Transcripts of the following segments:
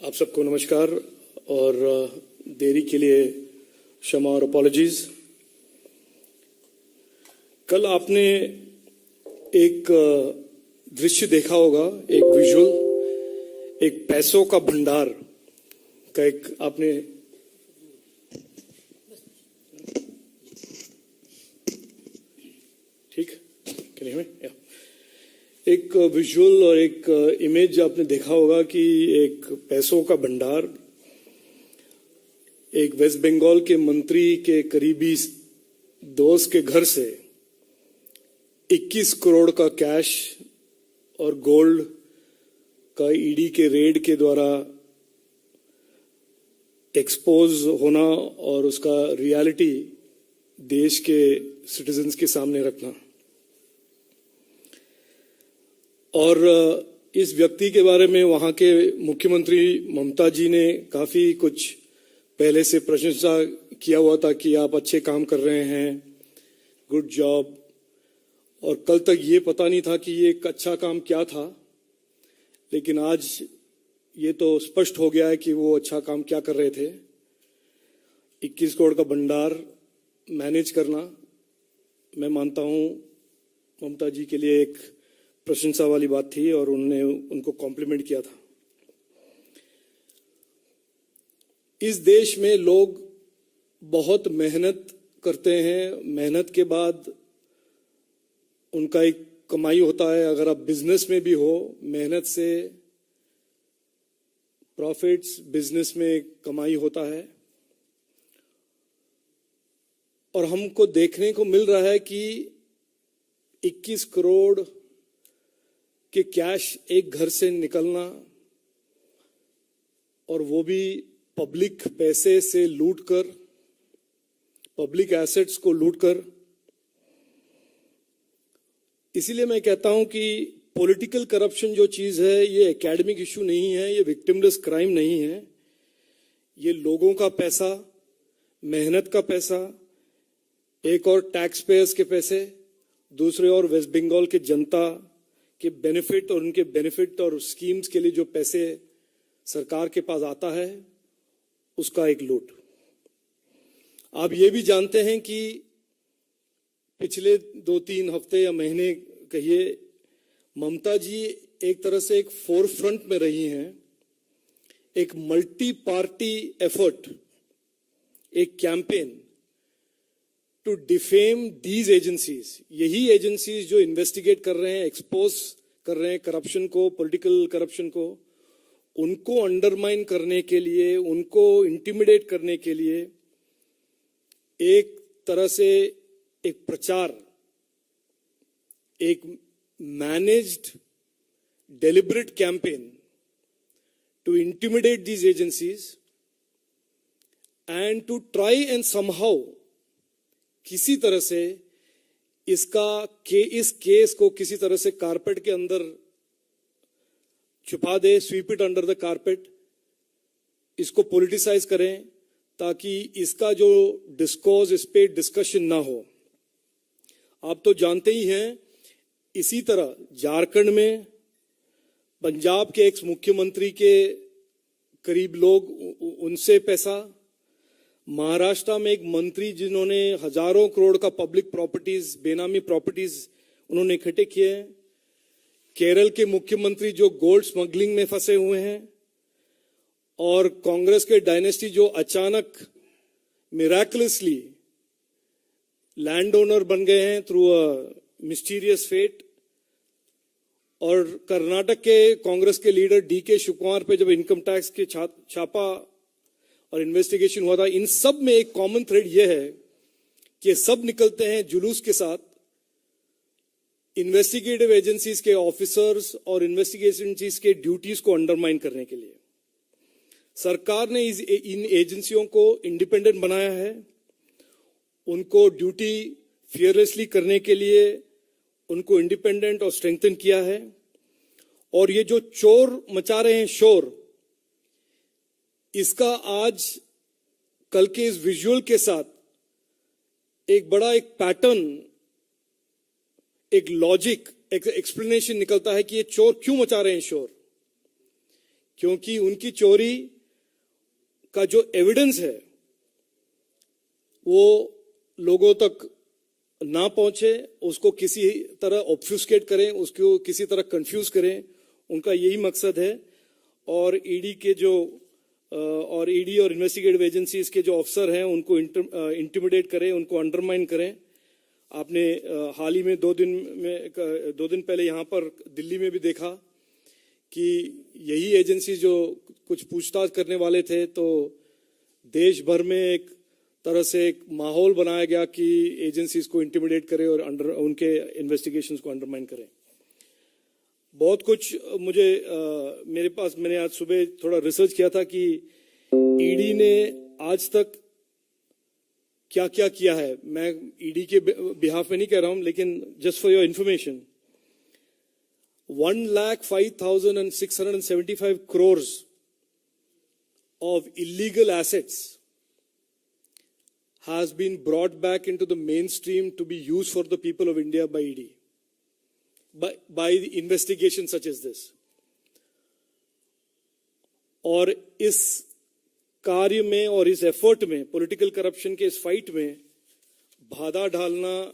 आप सबको नमस्कार और देरी के लिए क्षमा और अपॉलॉजीज। कल आपने एक दृश्य देखा होगा, एक विजुअल, एक पैसों का भंडार का एक आपने ठीक एक विजुअल और एक इमेज आपने देखा होगा कि एक पैसों का भंडार एक वेस्ट बंगाल के मंत्री के करीबी दोस्त के घर से 21 करोड़ का कैश और गोल्ड का ईडी के रेड के द्वारा एक्सपोज होना और उसका रियलिटी देश के सिटीजन्स के सामने रखना। और इस व्यक्ति के बारे में वहां के मुख्यमंत्री ममता जी ने काफी कुछ पहले से प्रशंसा किया हुआ था कि आप अच्छे काम कर रहे हैं, गुड जॉब। और कल तक ये पता नहीं था कि ये एक अच्छा काम क्या था, लेकिन आज ये तो स्पष्ट हो गया है कि वो अच्छा काम क्या कर रहे थे। 21 करोड़ का भंडार मैनेज करना, मैं मानता हूं ममता जी के लिए एक प्रशंसा वाली बात थी और उन्होंने उनको कॉम्प्लीमेंट किया था। इस देश में लोग बहुत मेहनत करते हैं, मेहनत के बाद उनका एक कमाई होता है। अगर आप बिजनेस में भी हो, मेहनत से प्रॉफिट्स, बिजनेस में कमाई होता है। और हमको देखने को मिल रहा है कि 21 करोड़ के कैश एक घर से निकलना, और वो भी पब्लिक पैसे से लूटकर, पब्लिक एसेट्स को लूटकर। इसीलिए मैं कहता हूं कि पॉलिटिकल करप्शन जो चीज है, ये एकेडमिक इशू नहीं है, ये विक्टिमलेस क्राइम नहीं है। ये लोगों का पैसा, मेहनत का पैसा, एक और टैक्स पेयर्स के पैसे, दूसरे और वेस्ट बंगाल के जनता के बेनिफिट और उनके बेनिफिट और स्कीम्स के लिए जो पैसे सरकार के पास आता है, उसका एक लूट। आप ये भी जानते हैं कि पिछले 2-3 हफ्ते या महीने कहिए, ममता जी एक तरह से एक फोरफ्रंट में रही हैं। एक मल्टी पार्टी एफर्ट, एक campaign to defame these agencies. यही एजेंसीज जो इन्वेस्टिगेट कर रहे हैं, एक्सपोज कर रहे हैं करप्शन को, पॉलिटिकल करप्शन को, उनको अंडरमाइन करने के लिए, उनको इंटिमिडेट करने के लिए एक तरह से एक प्रचार, एक managed deliberate campaign to intimidate these agencies and to try and somehow किसी तरह से इस केस को किसी तरह से कारपेट के अंदर छुपा दे, sweep it under the carpet, इसको पॉलिटिसाइज करें ताकि इसका जो डिस्कोर्स, इस पे डिस्कशन ना हो। आप तो जानते ही हैं, इसी तरह झारखंड में पंजाब के एक्स मुख्यमंत्री के करीब लोग, उनसे पैसा, महाराष्ट्र में एक मंत्री जिन्होंने हजारों करोड़ का पब्लिक प्रॉपर्टीज, बेनामी प्रॉपर्टीज उन्होंने इकट्ठे किए हैं, केरल के मुख्यमंत्री जो गोल्ड स्मगलिंग में फंसे हुए हैं, और कांग्रेस के डायनेस्टी जो अचानक मिराकुलसली लैंड ओनर बन गए हैं थ्रू अ मिस्टीरियस फेट, और कर्नाटक के कांग्रेस के लीडर डीके शिवकुमार पे जब इनकम टैक्स के छापा और इन्वेस्टिगेशन हुआ था। इन सब में एक कॉमन थ्रेड यह है कि सब निकलते हैं जुलूस के साथ इन्वेस्टिगेटिव एजेंसीज के ऑफिसर्स और इन्वेस्टिगेशन एजेंसीज के ड्यूटीज को अंडरमाइन करने के लिए। सरकार ने इन एजेंसियों को इंडिपेंडेंट बनाया है, उनको ड्यूटी फियरलेसली करने के लिए उनको इंडिपेंडेंट और स्ट्रेंथन किया है। और ये जो चोर मचा रहे हैं शोर, इसका आज कल के इस विजुअल के साथ एक बड़ा एक पैटर्न, एक लॉजिक, एक एक्सप्लेनेशन निकलता है कि ये चोर क्यों मचा रहे हैं शोर। क्योंकि उनकी चोरी का जो एविडेंस है वो लोगों तक ना पहुंचे, उसको किसी तरह ऑब्फ्यूस्केट करें, उसको किसी तरह कंफ्यूज करें, उनका यही मकसद है। और ईडी के जो और ईडी और इन्वेस्टिगेटिव एजेंसीज के जो ऑफिसर हैं उनको इंटिमिडेट करें, उनको अंडरमाइन करें। आपने हाल ही में 2 दिन पहले यहाँ पर दिल्ली में भी देखा कि यही एजेंसी जो कुछ पूछताछ करने वाले थे, तो देश भर में एक तरह से एक माहौल बनाया गया कि एजेंसीज को इंटिमिडेट करे और उनके इन्वेस्टिगेशंस को अंडरमाइन करें। बहुत कुछ मैंने आज सुबह थोड़ा रिसर्च किया था कि ईडी ने आज तक क्या क्या किया है। मैं ईडी के बिहाफ में नहीं कह रहा हूं, लेकिन just for your information, 1,05,675 crores of illegal assets has been brought back into the mainstream to be used for the people of India by ED, by the investigation such as this. और इस कार्य में और इस effort में, political corruption के इस fight में बाधा डालना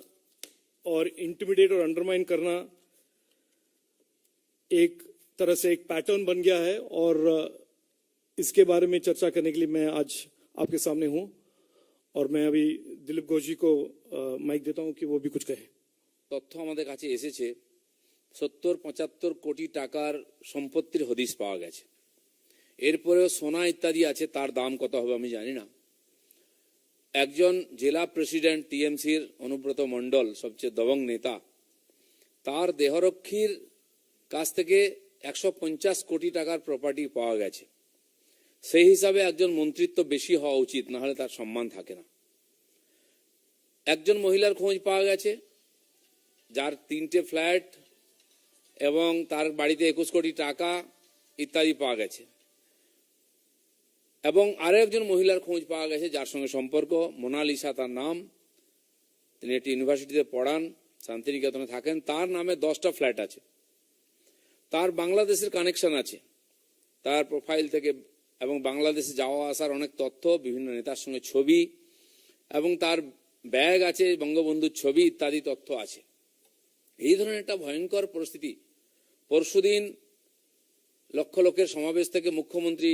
और इंटिमिडेट और अंडरमाइन करना एक तरह से एक पैटर्न बन गया है। और इसके बारे में चर्चा करने के लिए मैं आज आपके सामने हूं, और मैं अभी दिलीप घोष जी को माइक देता हूं कि वो भी कुछ कहें। তথ্য আমাদের কাছে এসেছে 70-75 কোটি টাকার সম্পত্তির হদিশ পাওয়া গেছে। এরপরেও সোনা ইত্যাদি আছে, তার দাম কত হবে আমি জানি না। একজন জেলা প্রেসিডেন্ট টিএমসির অনুব্রত মণ্ডল, সবচেয়ে দবং নেতা, তার দেহরক্ষীর কাছ থেকে 150 কোটি টাকার প্রপার্টি পাওয়া গেছে। সেই হিসাবে একজন মন্ত্রিত্ব বেশি হওয়া উচিত, না হলে তার সম্মান থাকে না। একজন মহিলার খোঁজ পাওয়া গেছে যার 3টে ফ্ল্যাট এবং তার বাড়িতে 21 কোটি টাকা ইত্যাদি পাওয়া গেছে। এবং আরো একজন মহিলার খোঁজ পাওয়া গেছে যার সঙ্গে সম্পর্ক, মোনালিসা তার নাম, তিনি একটি ইউনিভার্সিটিতে পড়ান, শান্তিনিকেতনে থাকেন, তার নামে 10টা ফ্ল্যাট আছে। তার বাংলাদেশের কানেকশন আছে তার প্রোফাইল থেকে, এবং বাংলাদেশে যাওয়া আসার অনেক তথ্য, বিভিন্ন নেতার সঙ্গে ছবি, এবং তার ব্যাগ আছে, বঙ্গবন্ধুর ছবি ইত্যাদি তথ্য আছে। এই ধরনের একটা ভয়ঙ্কর পরিস্থিতি। পরশুদিন লক্ষ লোকের সমাবেশ থেকে মুখ্যমন্ত্রী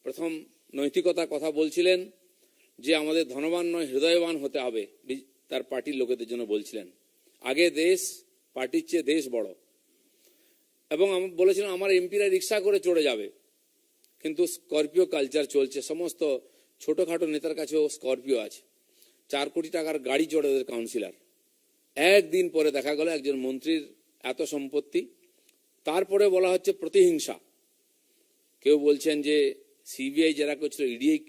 প্রথম নৈতিকতার কথা বলছিলেন যে আমাদের ধনবান নয় হৃদয়বান হতে হবে, তার পার্টির লোকেদের জন্য বলছিলেন। আগে দেশ, পার্টির চেয়ে দেশ বড়। এবং আমি বলেছিলাম আমার এমপিরা রিক্সা করে চড়ে যাবে, কিন্তু স্করপিও কালচার চলছে। সমস্ত ছোটখাটো নেতার কাছেও স্করপিও আছে। 4 কোটি টাকার গাড়ি চড়ে ওদের কাউন্সিলর। একদিন পরে দেখা গেল একজন মন্ত্রীর এত সম্পত্তি। তারপরে বলা হচ্ছে প্রতিহিংসা। কেউ বলছেন যে সিবিআই যারা করছিল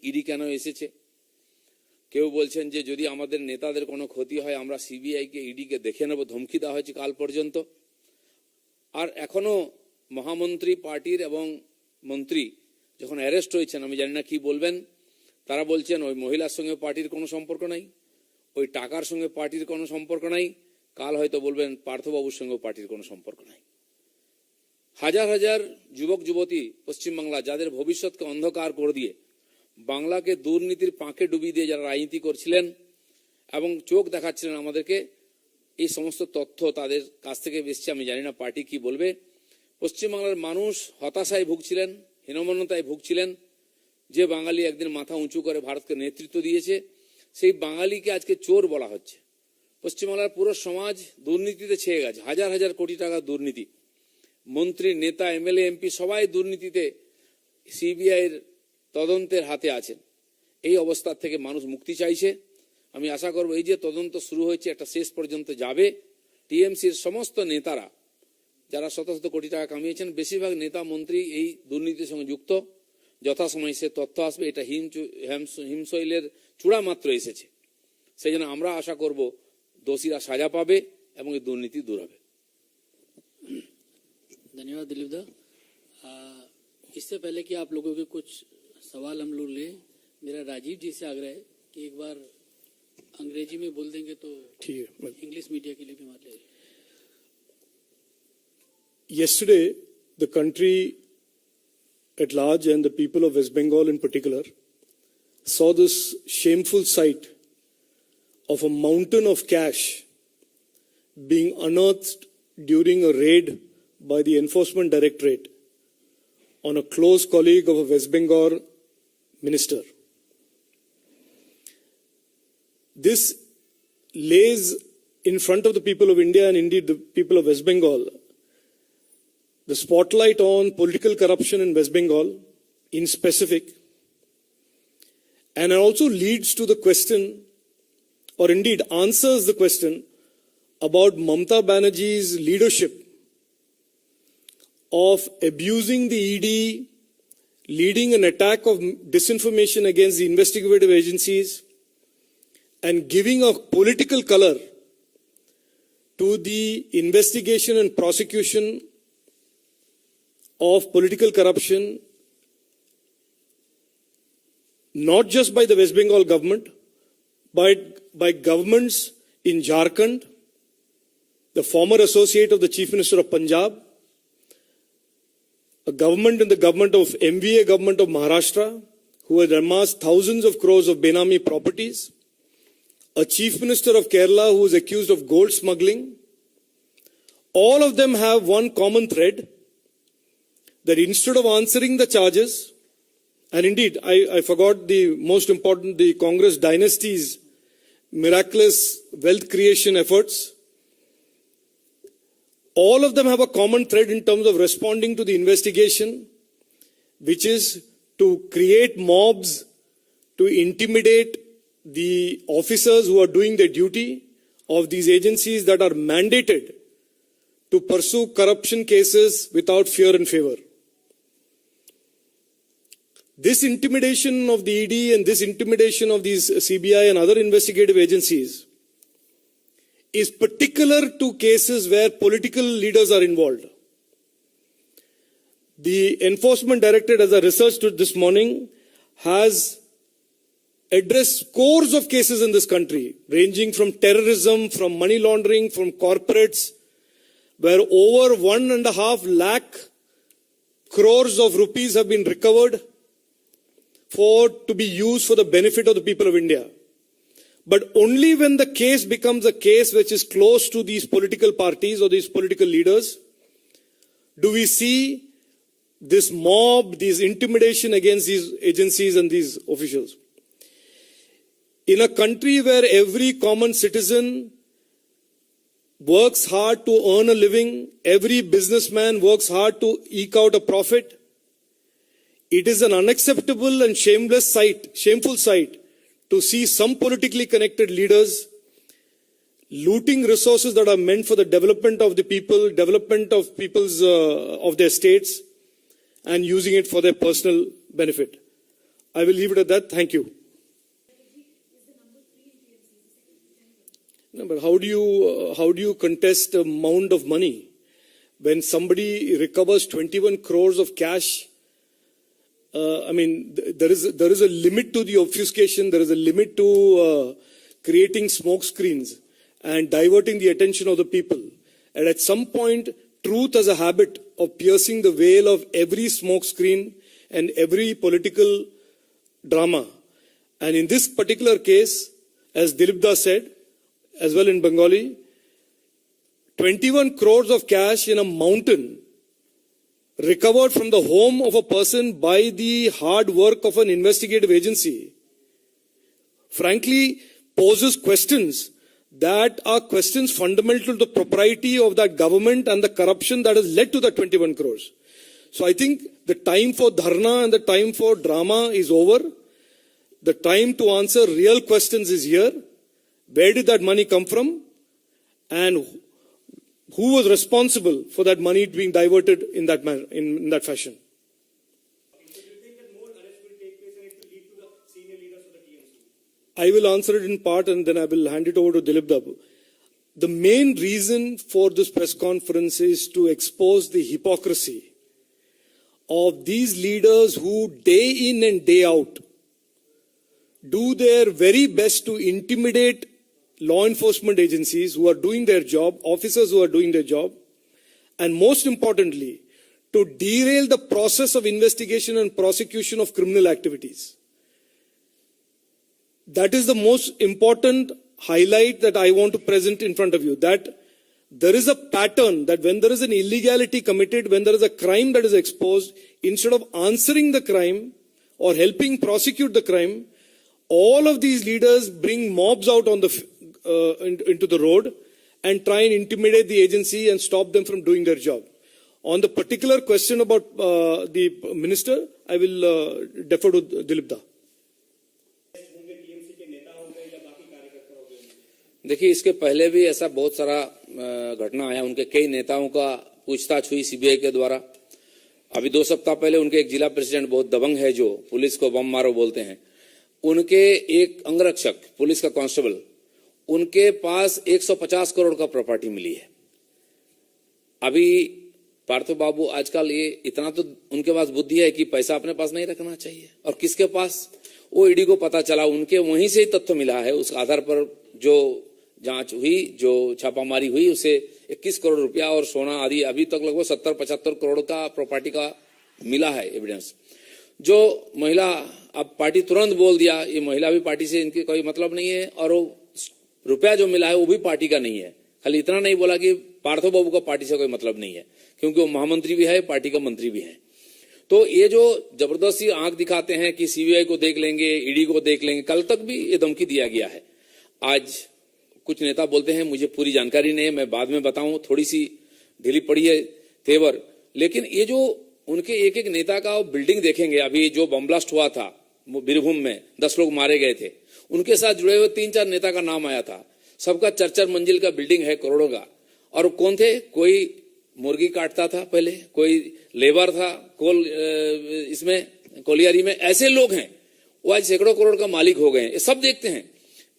ইডি কেন এসেছে, কেউ বলছেন যে যদি আমাদের নেতাদের কোনো ক্ষতি হয় আমরা সিবিআইকে ইডিকে দেখে নেব, ধমকি দেওয়া হয়েছে কাল পর্যন্ত। আর এখনো মহামন্ত্রী পার্টির এবং মন্ত্রী যখন অ্যারেস্ট হয়েছেন, আমি জানি না কি বলবেন, তারা বলছেন ওই মহিলার সঙ্গে পার্টির কোনো সম্পর্ক নাই, ওই টাকার সঙ্গে পার্টির কোনো সম্পর্ক নাই, কাল হয়তো বলবেন পার্থবাবুর সঙ্গে পার্টির কোনো সম্পর্ক নাই। হাজার হাজার যুবক যুবতী পশ্চিমবাংলা যাদের ভবিষ্যৎকে অন্ধকার করে দিয়ে, বাংলাকে দুর্নীতির পাঁকে ডুবিয়ে দিয়ে যারা রাজনীতি করছিলেন এবং চোখ দেখাচ্ছিলেন আমাদেরকে, এই সমস্ত তথ্য তাদের কাছ থেকে এসছে। আমি জানি না পার্টি কি বলবে। পশ্চিমবাংলার মানুষ হতাশায় ভুগছিলেন, হীনমন্যতায় ভুগছিলেন। যে বাঙালি একদিন মাথা উঁচু করে ভারতকে নেতৃত্ব দিয়েছে, সেই বাঙালিকে আজকে চোর বলা হচ্ছে। পশ্চিমবাংলার পুরো সমাজ দুর্নীতিতে ছেয়ে গেছে। হাজার হাজার কোটি টাকার দুর্নীতি, মন্ত্রী, নেতা, এমএলএ, এমপি সবাই দুর্নীতিতে সিবিআইয়ের তদন্তের হাতে আছেন। এই অবস্থার থেকে মানুষ মুক্তি চাইছে। আমি আশা করব এই যে তদন্ত শুরু হয়েছে একটা শেষ পর্যন্ত যাবে। টিএমসির সমস্ত নেতারা যারা শত শত কোটি টাকা কামিয়েছেন, বেশিরভাগ নেতা মন্ত্রী এই দুর্নীতির সঙ্গে যুক্ত। যথাসময়ে সে তথ্য আসবে। এটা হিমশৈলের চূড়া মাত্র এসেছে। সেই জন্য আমরা আশা করব দোষীরা সাজা পাবে এবং এই দুর্নীতি দূর হবে। धन्यवाद दिलीप दा। इससे पहले कि आप लोगों के कुछ सवाल हम लोग लें, मेरा राजीव जी से आग्रह है कि एक बार अंग्रेजी में बोल देंगे तो ठीक है। इंग्लिश मीडिया के लिए भी मान ले। Yesterday, the country at large and the people of West Bengal in particular saw this shameful sight of a mountain of cash being unearthed during a raid by the Enforcement Directorate on a close colleague of a West Bengal minister. This lays in front of the people of India and indeed the people of West Bengal the spotlight on political corruption in West Bengal in specific, and it also leads to the question, or indeed answers the question, about Mamata Banerjee's leadership of abusing the ED, leading an attack of disinformation against the investigative agencies, and giving a political color to the investigation and prosecution of political corruption, not just by the West Bengal government, but by governments in Jharkhand, the former associate of the Chief Minister of Punjab, a government in the government of MVA government of Maharashtra, who had amassed thousands of crores of Benami properties, a Chief Minister of Kerala who is accused of gold smuggling. All of them have one common thread, that instead of answering the charges, and indeed, I forgot the most important, the Congress dynasty's miraculous wealth creation efforts, all of them have a common thread in terms of responding to the investigation, which is to create mobs, to intimidate the officers who are doing their duty of these agencies that are mandated to pursue corruption cases without fear and favor. This intimidation of the ED and this intimidation of these CBI and other investigative agencies is particular to cases where political leaders are involved. The Enforcement Directorate, as I researched it this morning, has addressed scores of cases in this country, ranging from terrorism, from money laundering, from corporates, where over 1.5 lakh crores of rupees have been recovered to be used for the benefit of the people of India. But only when the case becomes a case which is close to these political parties or these political leaders do we see this mob, this intimidation against these agencies and these officials. In a country where every common citizen works hard to earn a living, every businessman works hard to eke out a profit, it is an unacceptable and shameful sight to see some politically connected leaders looting resources that are meant for the development of the people, development of people's of their states, and using it for their personal benefit. I will leave it at that. Thank you. No, but how do you contest a mound of money when somebody recovers 21 crores of cash? There is a limit to the obfuscation. There is a limit to creating smoke screens and diverting the attention of the people. And at some point, truth has a habit of piercing the veil of every smoke screen and every political drama. And in this particular case, as Dilip Das said, as well in Bengali, 21 crores of cash in a mountain recovered from the home of a person by the hard work of an investigative agency, frankly, poses questions that are questions fundamental to the propriety of that government and the corruption that has led to that 21 crores. So I think the time for dharna and the time for drama is over. The time to answer real questions is here. Where did that money come from? And who was responsible for that money being diverted in that manner, in that fashion? So do you think that more arrests will take place and it will lead to the senior leaders of the TMC? I will answer it in part and then I will hand it over to Dilip Dabu. The main reason for this press conference is to expose the hypocrisy of these leaders who day in and day out do their very best to intimidate law enforcement agencies who are doing their job, officers who are doing their job, and most importantly, to derail the process of investigation and prosecution of criminal activities. That is the most important highlight that I want to present in front of you, that there is a pattern that when there is an illegality committed, when there is a crime that is exposed, instead of answering the crime or helping prosecute the crime, all of these leaders bring mobs out on into the road and try and intimidate the agency and stop them from doing their job. On the particular question about the minister, I will defer to Dilip Da. देखिए, इसके पहले भी ऐसा बहुत सारा घटना आया, उनके कई नेताओं का पूछताछ हुई सीबीआई के द्वारा। अभी 2 सप्ताह पहले उनके एक जिला प्रेसिडेंट बहुत दबंग है, जो पुलिस को बम मारो बोलते हैं, उनके एक अंगरक्षक पुलिस का कांस्टेबल, उनके पास 150 करोड़ का प्रॉपर्टी मिली है। अभी पार्थो बाबू आजकल ये इतना तो उनके पास बुद्धि है कि पैसा अपने पास नहीं रखना चाहिए, और किसके पास, वो ईडी को पता चला, उनके वहीं से ही तथ्य मिला है। उस आधार पर जो जांच हुई, जो छापामारी हुई, उसे 21 करोड़ रुपया और सोना आदि, अभी तक लगभग 70-75 करोड़ का प्रॉपर्टी का मिला है एविडेंस। जो महिला, अब पार्टी तुरंत बोल दिया ये महिला भी पार्टी से इनके कोई मतलब नहीं है, और वो रुपया जो मिला है वो भी पार्टी का नहीं है। खाली इतना नहीं बोला कि पार्थो बाबू का पार्टी से कोई मतलब नहीं है, क्योंकि वो महामंत्री भी है, पार्टी का मंत्री भी है। तो ये जो जबरदस्ती आंख दिखाते हैं कि सीबीआई को देख लेंगे, ईडी को देख लेंगे, कल तक भी ये धमकी दिया गया है। आज कुछ नेता बोलते हैं मुझे पूरी जानकारी नहीं है, मैं बाद में बताऊं, थोड़ी सी ढीली पड़ी है तेवर। लेकिन ये जो उनके एक एक नेता का बिल्डिंग देखेंगे, अभी जो बम ब्लास्ट हुआ था बीरभूम में 10 लोग मारे गए थे, उनके साथ जुड़े हुए 3-4 नेता का नाम आया था। सबका 4-4 मंजिल का बिल्डिंग है, करोड़ों का। और कौन थे? कोई मुर्गी काटता था पहले, कोई लेबर था इसमें कोलियारी में, ऐसे लोग हैं, वो आज सैकड़ों करोड़ का मालिक हो गए हैं। ये सब देखते हैं।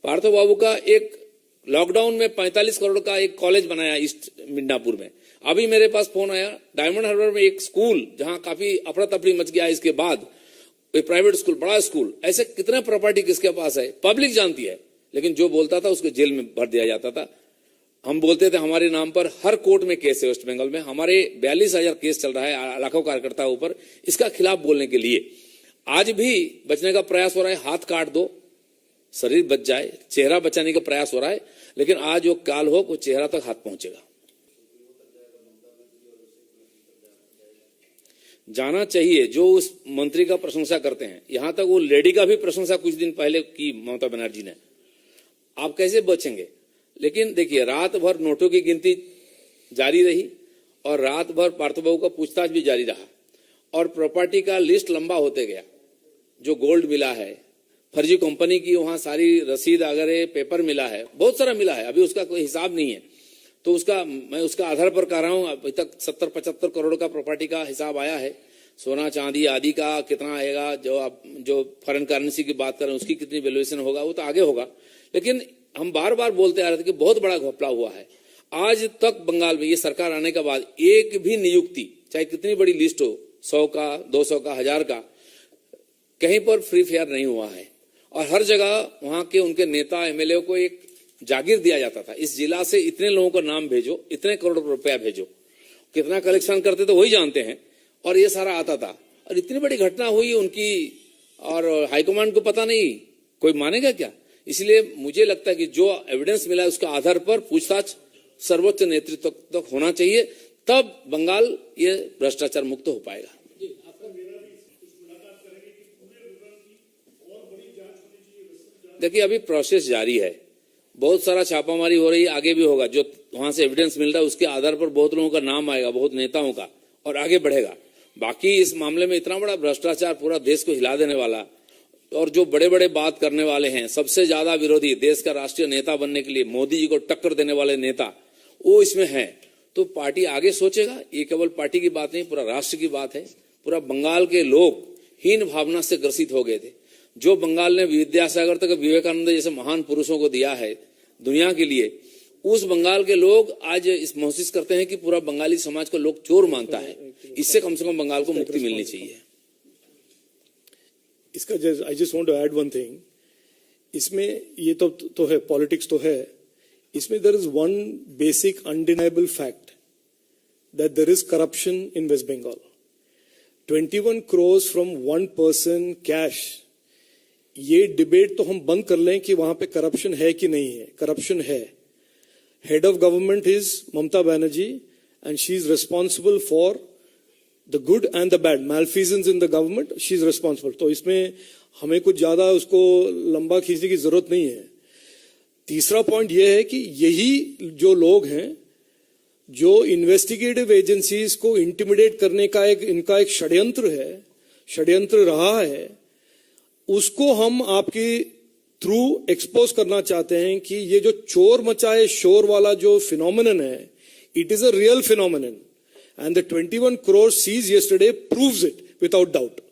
पार्थो बाबू का एक लॉकडाउन में 45 करोड़ का एक कॉलेज बनाया ईस्ट मिदनापुर में। अभी मेरे पास फोन आया, डायमंड हार्बर में एक स्कूल जहां काफी अफरा तफरी मच गया, इसके बाद प्राइवेट स्कूल, बड़ा स्कूल, ऐसे कितने प्रॉपर्टी किसके पास है, पब्लिक जानती है। लेकिन जो बोलता था उसको जेल में भर दिया जाता था। हम बोलते थे हमारे नाम पर हर कोर्ट में केस है वेस्ट बंगाल में, हमारे 42,000 केस चल रहा है लाखों कार्यकर्ताओं पर इसका खिलाफ बोलने के लिए। आज भी बचने का प्रयास हो रहा है, हाथ काट दो शरीर बच जाए, चेहरा बचाने का प्रयास हो रहा है, लेकिन आज वो काल हो वो चेहरा तक हाथ पहुंचेगा। जाना चाहिए जो उस मंत्री का प्रशंसा करते हैं, यहां तक वो लेडी का भी प्रशंसा कुछ दिन पहले की ममता बनर्जी ने। आप कैसे बचेंगे? लेकिन देखिए, रात भर नोटों की गिनती जारी रही और रात भर पार्थो बाबू का पूछताछ भी जारी रहा, और प्रॉपर्टी का लिस्ट लंबा होते गया। जो गोल्ड मिला है, फर्जी कंपनी की वहां सारी रसीद वगैरह पेपर मिला है, बहुत सारा मिला है, अभी उसका कोई हिसाब नहीं है। तो मैं उसका आधार पर कर रहा हूं। अभी तक 70-75 करोड़ का प्रॉपर्टी का हिसाब आया है। सोना चांदी आदि का कितना आएगा, जो फॉरेन करेंसी की बात करें उसकी कितनी वैल्यूएशन होगा, वो तो आगे होगा। लेकिन हम बार बार बोलते आ रहे थे कि बहुत बड़ा घपला हुआ है। आज तक बंगाल में ये सरकार आने के बाद एक भी नियुक्ति, चाहे कितनी बड़ी लिस्ट हो, 100 का, 200 का, 1000 का, कहीं पर फ्री फेयर नहीं हुआ है। और हर जगह वहां के उनके नेता एमएलए को एक जागीर दिया जाता था, इस जिला से इतने लोगों का नाम भेजो, इतने करोड़ रुपया भेजो। कितना कलेक्शन करते तो वही जानते हैं, और ये सारा आता था। और इतनी बड़ी घटना हुई उनकी, और हाईकमांड को पता नहीं, कोई मानेगा क्या? इसलिए मुझे लगता है कि जो एविडेंस मिला है उसके आधार पर पूछताछ सर्वोच्च नेतृत्व तक होना चाहिए, तब बंगाल ये भ्रष्टाचार मुक्त हो पाएगा। देखिए, अभी प्रोसेस जारी है, बहुत सारा छापामारी हो रही है, आगे भी होगा। जो वहां से एविडेंस मिल रहा है उसके आधार पर बहुत लोगों का नाम आएगा, बहुत नेताओं का, और आगे बढ़ेगा। बाकी इस मामले में इतना बड़ा भ्रष्टाचार पूरा देश को हिला देने वाला, और जो बड़े बड़े बात करने वाले हैं, सबसे ज्यादा विरोधी, देश का राष्ट्रीय नेता बनने के लिए मोदी जी को टक्कर देने वाले नेता, वो इसमें है। तो पार्टी आगे सोचेगा। ये केवल पार्टी की बात नहीं, पूरा राष्ट्र की बात है। पूरा बंगाल के लोग हीन भावना से ग्रसित हो गए थे। जो बंगाल ने विद्यासागर तक विवेकानंद जैसे महान पुरुषों को दिया है दुनिया के लिए, उस बंगाल के लोग आज इस महसूस करते हैं कि पूरा बंगाली समाज को लोग चोर मानता है। इससे कम से कम बंगाल को मुक्ति मिलनी चाहिए। इसका I just want to add one thing. इसमें ये तो है, पॉलिटिक्स तो है। इसमें there is one basic undeniable fact that there is corruption in West Bengal. 21 crores from one person cash. ये डिबेट तो हम बंद कर लें कि वहां पे करप्शन है कि नहीं है. करप्शन है. Head of government is Mamata Banerjee and she is responsible for the good and the bad. Malfeasance in the government, she is responsible. तो इसमें हमें कुछ ज्यादा उसको लंबा खींचने की जरूरत नहीं है. तीसरा पॉइंट यह है कि यही जो लोग हैं जो इन्वेस्टिगेटिव एजेंसीज को इंटिमिडेट करने का इनका एक षड्यंत्र रहा है, उसको हम आपके थ्रू एक्सपोज करना चाहते हैं कि ये जो चोर मचाए शोर वाला जो फिनोमिनन है, it is a real phenomenon and the 21 crores seized yesterday proves it without doubt.